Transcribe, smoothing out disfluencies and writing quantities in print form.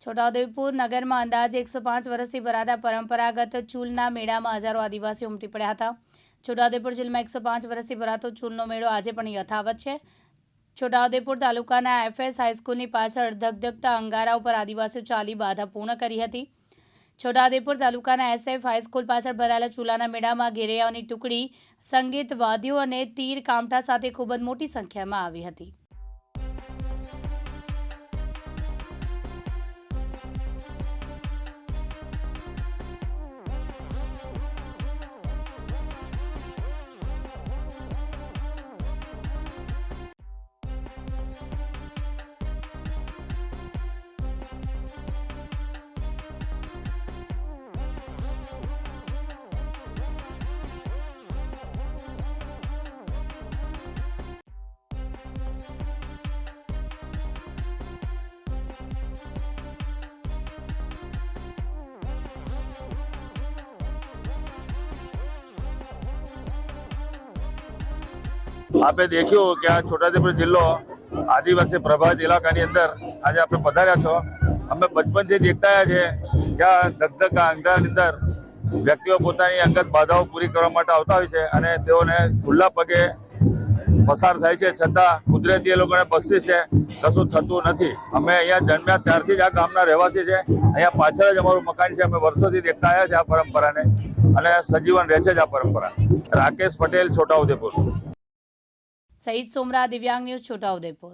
છોટાઉદેપુર નગરમાં અંદાજે 105 વર્ષથી ભરાતા પરંપરાગત ચૂલના મેળામાં હજારો આદિવાસીઓ ઉમટી પડ્યા હતા। છોટાઉદેપુર જિલ્લામાં 105 વર્ષથી ભરાતો ચૂલનો મેળો આજે પણ યથાવત છે। છોટાઉદેપુર તાલુકાના FS હાઈસ્કૂલની પાછળ ધગધગતા અંગારા ઉપર આદિવાસીઓ ચાલી બાધા પૂર્ણ કરી હતી। છોટાઉદેપુર તાલુકાના SF હાઈસ્કૂલ પાછળ ભરાયેલા ચૂલાના મેળામાં ઘેરૈયાઓની ટુકડી, સંગીત, વાદ્યો અને તીર કામઠા સાથે ખૂબ જ મોટી સંખ્યામાં આવી હતી। आपे देखो कि आ छोटाउदेपुर जिल्लो आदिवासी प्रभावित इलाकानी अंदर आज आप पधार्या छो। अमे बचपन से देखता है कि आ धगधग अंगारानी अंदर व्यक्तिओ पोतानी अंगत बाधाओ पूरी करवा माटे आवता होय छे अने तेओने खुल्ला पगे पसार थाय छे, छतां कुदरती ए लोकोने बख्शिश छे, कशुं थतुं नथी। अमे अहींया जन्म्या त्यारथी ज आ गामना रहेवासी छे। अहींया पाछळ ज अमारुं मकान छे। अमे वर्षोथी देखता आव्या छे आ परंपराने अने सजीवन रहे छे ज आ परंपरा। राकेश पटेल, छोटाउदेपुर। सईद सोमरा, दिव्यांग न्यूज, छोटाउदेपुर।